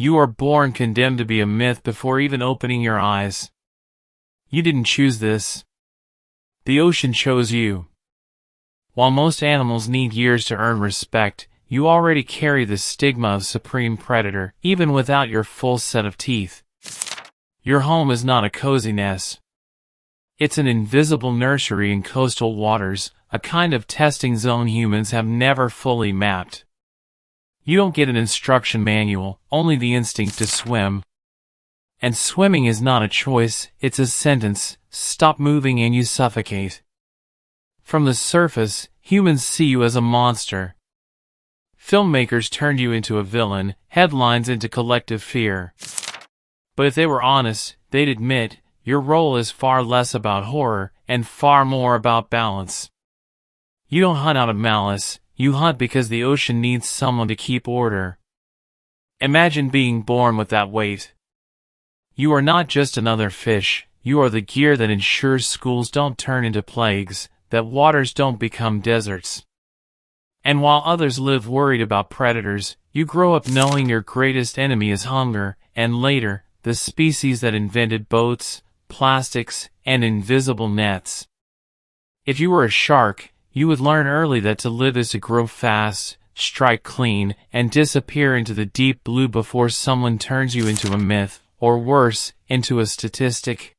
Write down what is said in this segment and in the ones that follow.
You are born condemned to be a myth before even opening your eyes. You didn't choose this. The ocean chose you. While most animals need years to earn respect, you already carry the stigma of supreme predator, even without your full set of teeth. Your home is not a cozy nest. It's an invisible nursery in coastal waters, a kind of testing zone humans have never fully mapped. You don't get an instruction manual, only the instinct to swim. And swimming is not a choice, it's a sentence: stop moving and you suffocate. From the surface, humans see you as a monster. Filmmakers turned you into a villain, headlines into collective fear. But if they were honest, they'd admit, your role is far less about horror, and far more about balance. You don't hunt out of malice, you hunt because the ocean needs someone to keep order. Imagine being born with that weight. You are not just another fish, you are the gear that ensures schools don't turn into plagues, that waters don't become deserts. And while others live worried about predators, you grow up knowing your greatest enemy is hunger, and later, the species that invented boats, plastics, and invisible nets. If you were a shark, you would learn early that to live is to grow fast, strike clean, and disappear into the deep blue before someone turns you into a myth, or worse, into a statistic.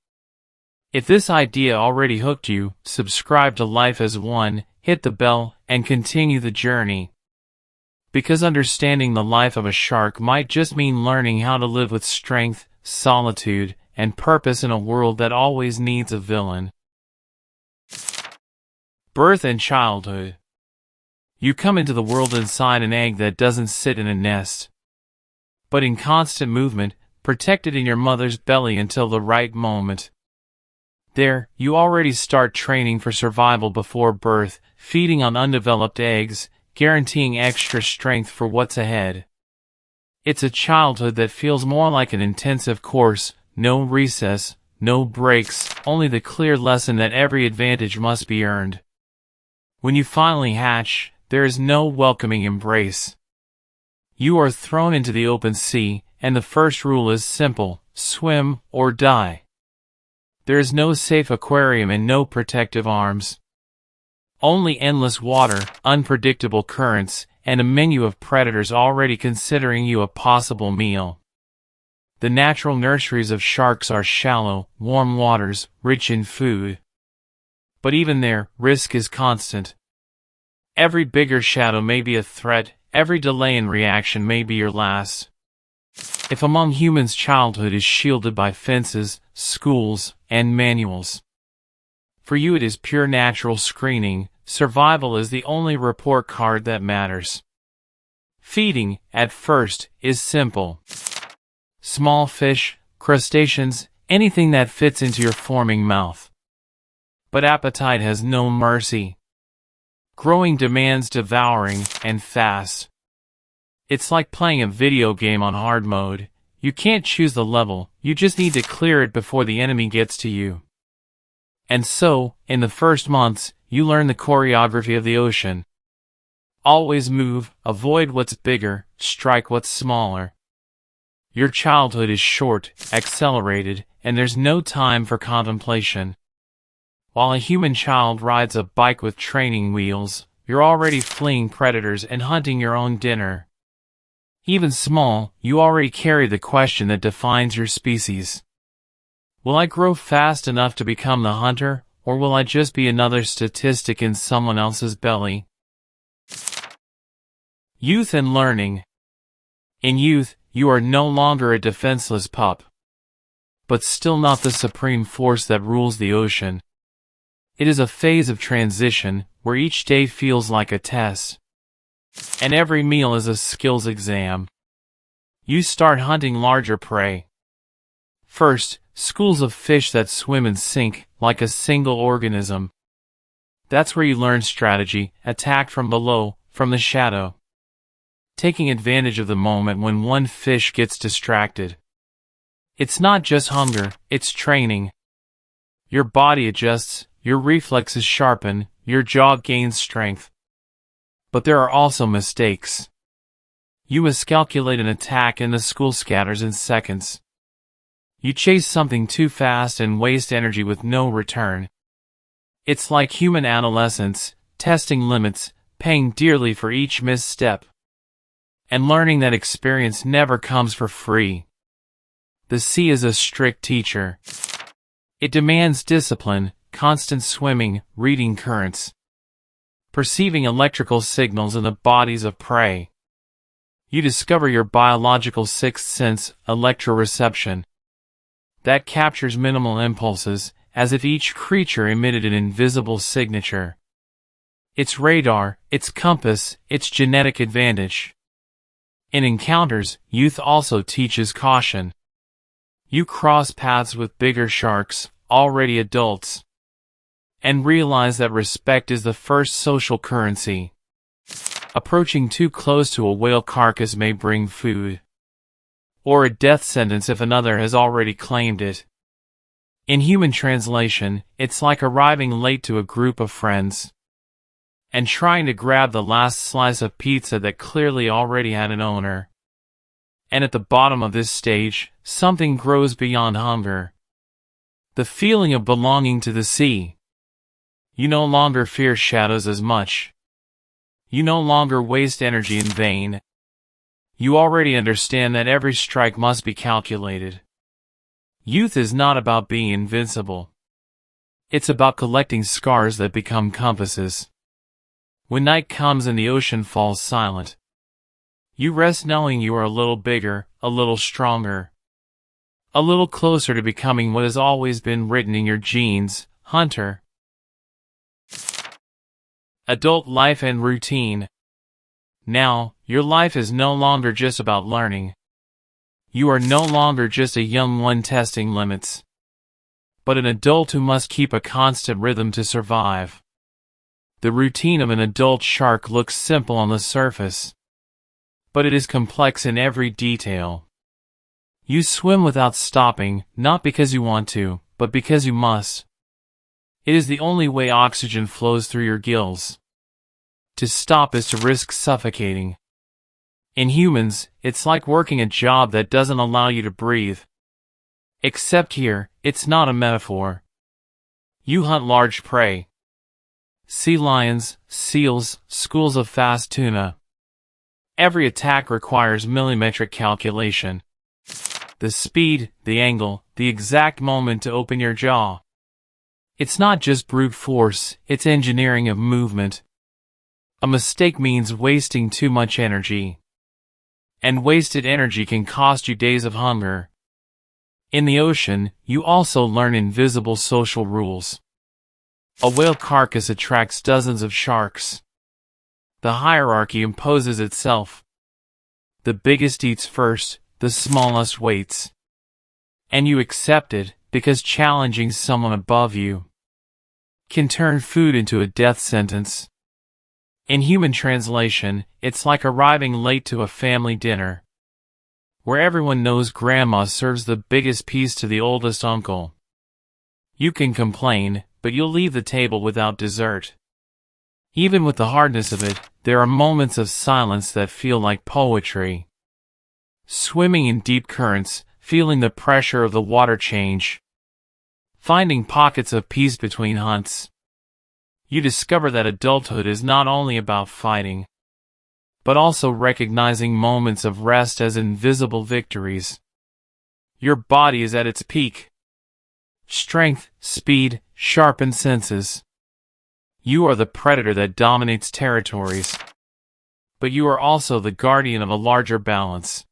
If this idea already hooked you, subscribe to Life as One, hit the bell, and continue the journey. Because understanding the life of a shark might just mean learning how to live with strength, solitude, and purpose in a world that always needs a villain. Birth and childhood. You come into the world inside an egg that doesn't sit in a nest, but in constant movement, protected in your mother's belly until the right moment. There, you already start training for survival before birth, feeding on undeveloped eggs, guaranteeing extra strength for what's ahead. It's a childhood that feels more like an intensive course, no recess, no breaks, only the clear lesson that every advantage must be earned. When you finally hatch, there is no welcoming embrace. You are thrown into the open sea, and the first rule is simple: swim or die. There is no safe aquarium and no protective arms. Only endless water, unpredictable currents, and a menu of predators already considering you a possible meal. The natural nurseries of sharks are shallow, warm waters, rich in food. But even there, risk is constant. Every bigger shadow may be a threat, every delay in reaction may be your last. If among humans childhood is shielded by fences, schools, and manuals, for you it is pure natural screening. Survival is the only report card that matters. Feeding, at first, is simple. Small fish, crustaceans, anything that fits into your forming mouth. But appetite has no mercy. Growing demands devouring, and fast. It's like playing a video game on hard mode. You can't choose the level, you just need to clear it before the enemy gets to you. And so, in the first months, you learn the choreography of the ocean. Always move, avoid what's bigger, strike what's smaller. Your childhood is short, accelerated, and there's no time for contemplation. While a human child rides a bike with training wheels, you're already fleeing predators and hunting your own dinner. Even small, you already carry the question that defines your species. Will I grow fast enough to become the hunter, or will I just be another statistic in someone else's belly? Youth and learning. In youth, you are no longer a defenseless pup, but still not the supreme force that rules the ocean. It is a phase of transition, where each day feels like a test, and every meal is a skills exam. You start hunting larger prey. First, schools of fish that swim and sink, like a single organism. That's where you learn strategy, attack from below, from the shadow, taking advantage of the moment when one fish gets distracted. It's not just hunger, it's training. Your body adjusts, your reflexes sharpen, your jaw gains strength. But there are also mistakes. You miscalculate an attack and the school scatters in seconds. You chase something too fast and waste energy with no return. It's like human adolescence, testing limits, paying dearly for each misstep, and learning that experience never comes for free. The sea is a strict teacher. It demands discipline, constant swimming, reading currents, perceiving electrical signals in the bodies of prey. You discover your biological sixth sense, electroreception, that captures minimal impulses, as if each creature emitted an invisible signature. Its radar, its compass, its genetic advantage. In encounters, youth also teaches caution. You cross paths with bigger sharks, already adults, and realize that respect is the first social currency. Approaching too close to a whale carcass may bring food, or a death sentence if another has already claimed it. In human translation, it's like arriving late to a group of friends and trying to grab the last slice of pizza that clearly already had an owner. And at the bottom of this stage, something grows beyond hunger. The feeling of belonging to the sea. You no longer fear shadows as much. You no longer waste energy in vain. You already understand that every strike must be calculated. Youth is not about being invincible. It's about collecting scars that become compasses. When night comes and the ocean falls silent, you rest knowing you are a little bigger, a little stronger, a little closer to becoming what has always been written in your genes, hunter. Adult life and routine. Now, your life is no longer just about learning. You are no longer just a young one testing limits, but an adult who must keep a constant rhythm to survive. The routine of an adult shark looks simple on the surface, but it is complex in every detail. You swim without stopping, not because you want to, but because you must. It is the only way oxygen flows through your gills. To stop is to risk suffocating. In humans, it's like working a job that doesn't allow you to breathe. Except here, it's not a metaphor. You hunt large prey. Sea lions, seals, schools of fast tuna. Every attack requires millimetric calculation. The speed, the angle, the exact moment to open your jaw. It's not just brute force, it's engineering of movement. A mistake means wasting too much energy. And wasted energy can cost you days of hunger. In the ocean, you also learn invisible social rules. A whale carcass attracts dozens of sharks. The hierarchy imposes itself. The biggest eats first, the smallest waits. And you accept it, because challenging someone above you can turn food into a death sentence. In human translation, it's like arriving late to a family dinner, where everyone knows grandma serves the biggest piece to the oldest uncle. You can complain, but you'll leave the table without dessert. Even with the hardness of it, there are moments of silence that feel like poetry. Swimming in deep currents, feeling the pressure of the water change. Finding pockets of peace between hunts. You discover that adulthood is not only about fighting, but also recognizing moments of rest as invisible victories. Your body is at its peak. Strength, speed, sharpened senses. You are the predator that dominates territories, but you are also the guardian of a larger balance.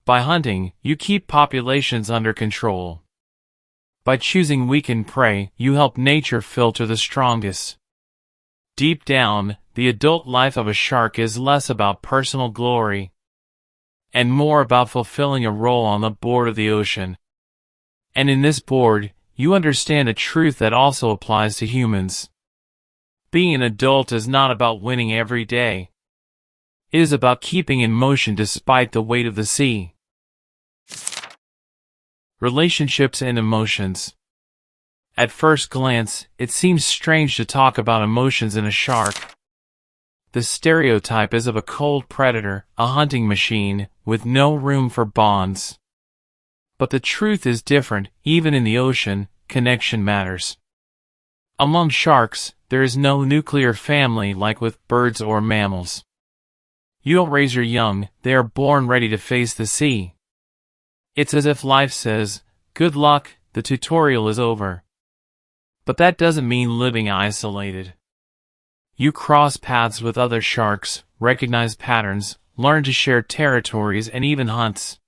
By hunting, you keep populations under control. By choosing weakened prey, you help nature filter the strongest. Deep down, the adult life of a shark is less about personal glory and more about fulfilling a role on the board of the ocean. And in this board, you understand a truth that also applies to humans. Being an adult is not about winning every day. It is about keeping in motion despite the weight of the sea. Relationships and emotions. At first glance, it seems strange to talk about emotions in a shark. The stereotype is of a cold predator, a hunting machine, with no room for bonds. But the truth is different. Even in the ocean, connection matters. Among sharks, there is no nuclear family like with birds or mammals. You don't raise your young, they are born ready to face the sea. It's as if life says, "Good luck, the tutorial is over." But that doesn't mean living isolated. You cross paths with other sharks, recognize patterns, learn to share territories and even hunts.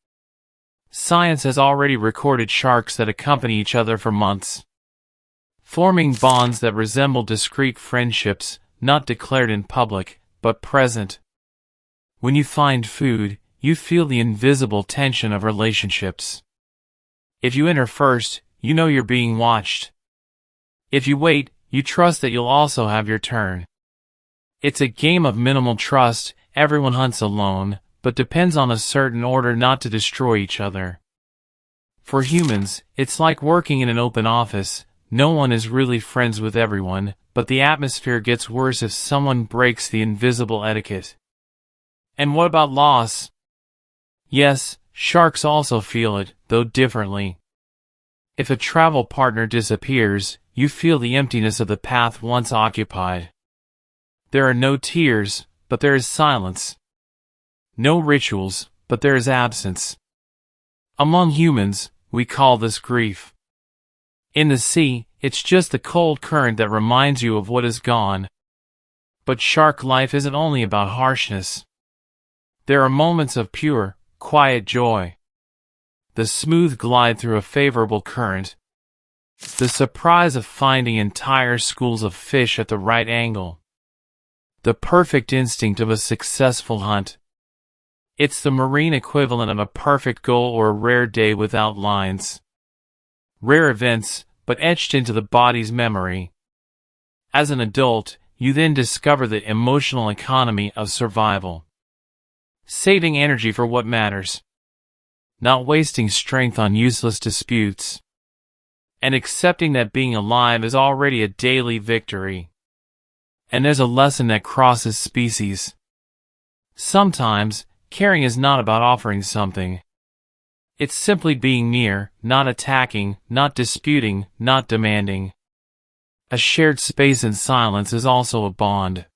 Science has already recorded sharks that accompany each other for months, forming bonds that resemble discreet friendships, not declared in public, but present. When you find food, you feel the invisible tension of relationships. If you enter first, you know you're being watched. If you wait, you trust that you'll also have your turn. It's a game of minimal trust. Everyone hunts alone, but depends on a certain order not to destroy each other. For humans, it's like working in an open office. No one is really friends with everyone, but the atmosphere gets worse if someone breaks the invisible etiquette. And what about loss? Yes, sharks also feel it, though differently. If a travel partner disappears, you feel the emptiness of the path once occupied. There are no tears, but there is silence. No rituals, but there is absence. Among humans, we call this grief. In the sea, it's just the cold current that reminds you of what is gone. But shark life isn't only about harshness. There are moments of pure, quiet joy. The smooth glide through a favorable current. The surprise of finding entire schools of fish at the right angle. The perfect instinct of a successful hunt. It's the marine equivalent of a perfect goal or a rare day without lines. Rare events, but etched into the body's memory. As an adult, you then discover the emotional economy of survival. Saving energy for what matters. Not wasting strength on useless disputes. And accepting that being alive is already a daily victory. And there's a lesson that crosses species. Sometimes, caring is not about offering something. It's simply being near, not attacking, not disputing, not demanding. A shared space and silence is also a bond.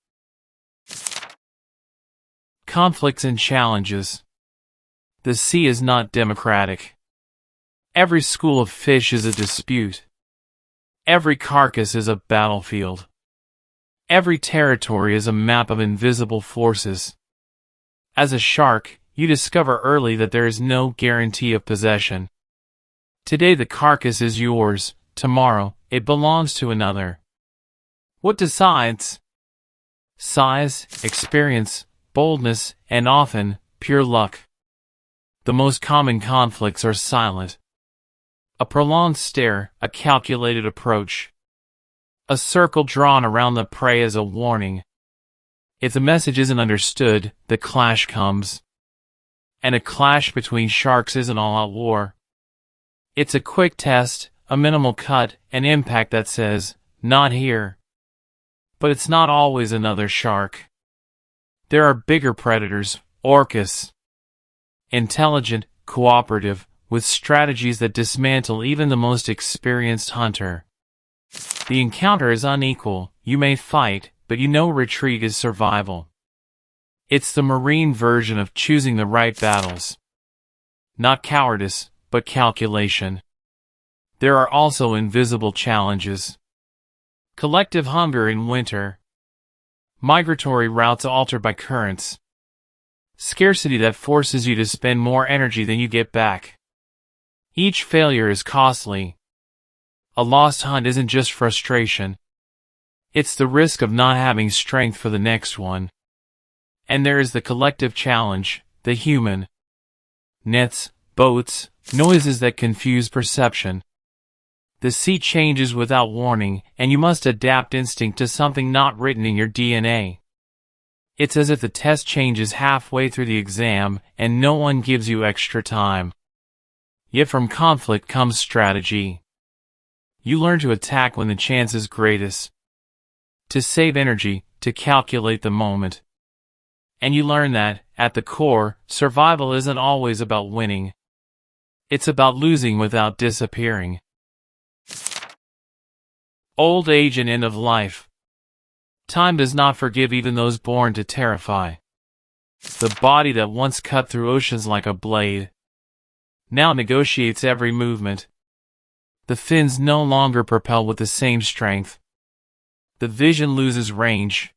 Conflicts and challenges. The sea is not democratic. Every school of fish is a dispute. Every carcass is a battlefield. Every territory is a map of invisible forces. As a shark, you discover early that there is no guarantee of possession. Today the carcass is yours, tomorrow, it belongs to another. What decides? Size, experience, boldness, and often, pure luck. The most common conflicts are silent. A prolonged stare, a calculated approach. A circle drawn around the prey as a warning. If the message isn't understood, the clash comes. And a clash between sharks isn't all-out war. It's a quick test, a minimal cut, an impact that says, "Not here." But it's not always another shark. There are bigger predators, orcas. Intelligent, cooperative, with strategies that dismantle even the most experienced hunter. The encounter is unequal. You may fight, but you know retreat is survival. It's the marine version of choosing the right battles. Not cowardice, but calculation. There are also invisible challenges. Collective hunger in winter. Migratory routes altered by currents. Scarcity that forces you to spend more energy than you get back. Each failure is costly. A lost hunt isn't just frustration. It's the risk of not having strength for the next one. And there is the collective challenge, the human. Nets, boats, noises that confuse perception. The sea changes without warning, and you must adapt instinct to something not written in your DNA. It's as if the test changes halfway through the exam, and no one gives you extra time. Yet from conflict comes strategy. You learn to attack when the chance is greatest. to save energy, to calculate the moment. And you learn that, at the core, survival isn't always about winning. It's about losing without disappearing. Old age and end of life. Time does not forgive even those born to terrify. The body that once cut through oceans like a blade now negotiates every movement. The fins no longer propel with the same strength. The vision loses range.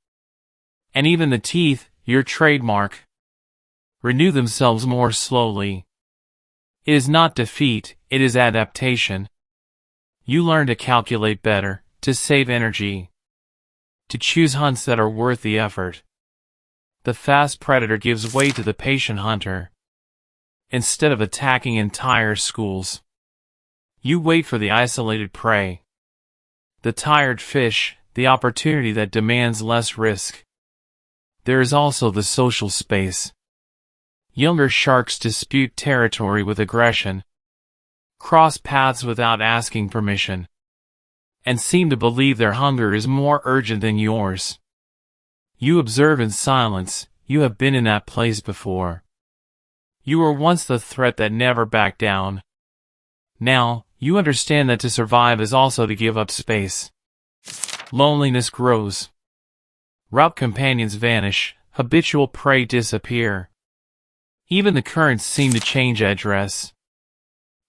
And even the teeth, your trademark, renew themselves more slowly. It is not defeat, it is adaptation. You learn to calculate better, to save energy, to choose hunts that are worth the effort. The fast predator gives way to the patient hunter. Instead of attacking entire schools, you wait for the isolated prey, the tired fish, the opportunity that demands less risk. There is also the social space. Younger sharks dispute territory with aggression, cross paths without asking permission, and seem to believe their hunger is more urgent than yours. You observe in silence. You have been in that place before. You were once the threat that never backed down. Now, you understand that to survive is also to give up space. Loneliness grows. Route companions vanish, habitual prey disappear. Even the currents seem to change address.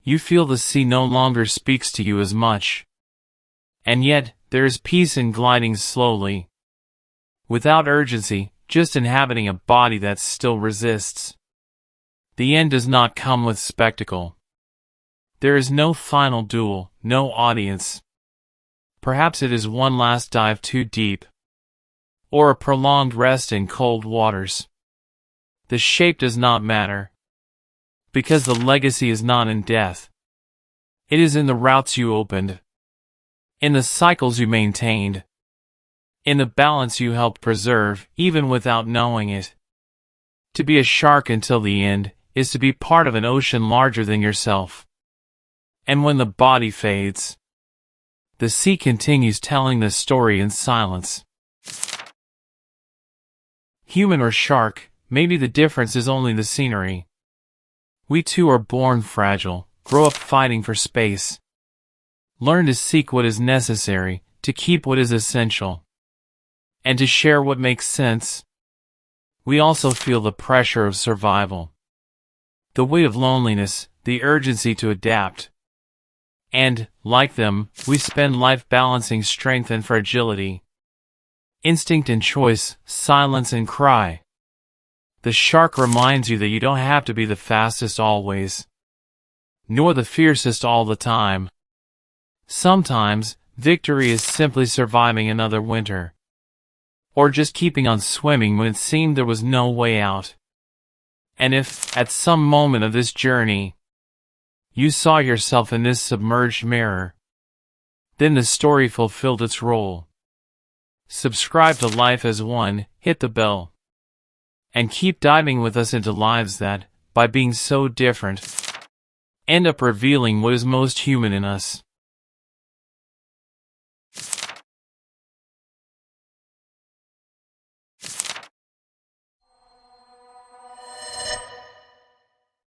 You feel the sea no longer speaks to you as much. And yet, there is peace in gliding slowly, without urgency, just inhabiting a body that still resists. The end does not come with spectacle. There is no final duel, no audience. Perhaps it is one last dive too deep, or a prolonged rest in cold waters. The shape does not matter, because the legacy is not in death. It is in the routes you opened, in the cycles you maintained, in the balance you helped preserve, even without knowing it. To be a shark until the end is to be part of an ocean larger than yourself. And when the body fades, the sea continues telling the story in silence. Human or shark, maybe the difference is only the scenery. We too are born fragile, grow up fighting for space, learn to seek what is necessary, to keep what is essential, and to share what makes sense. We also feel the pressure of survival, the weight of loneliness, the urgency to adapt. And, like them, we spend life balancing strength and fragility, instinct and choice, silence and cry. The shark reminds you that you don't have to be the fastest always, nor the fiercest all the time. Sometimes, victory is simply surviving another winter, or just keeping on swimming when it seemed there was no way out. And if, at some moment of this journey, you saw yourself in this submerged mirror, then the story fulfilled its role. Subscribe to Life as One, hit the bell, and keep diving with us into lives that, by being so different, end up revealing what is most human in us.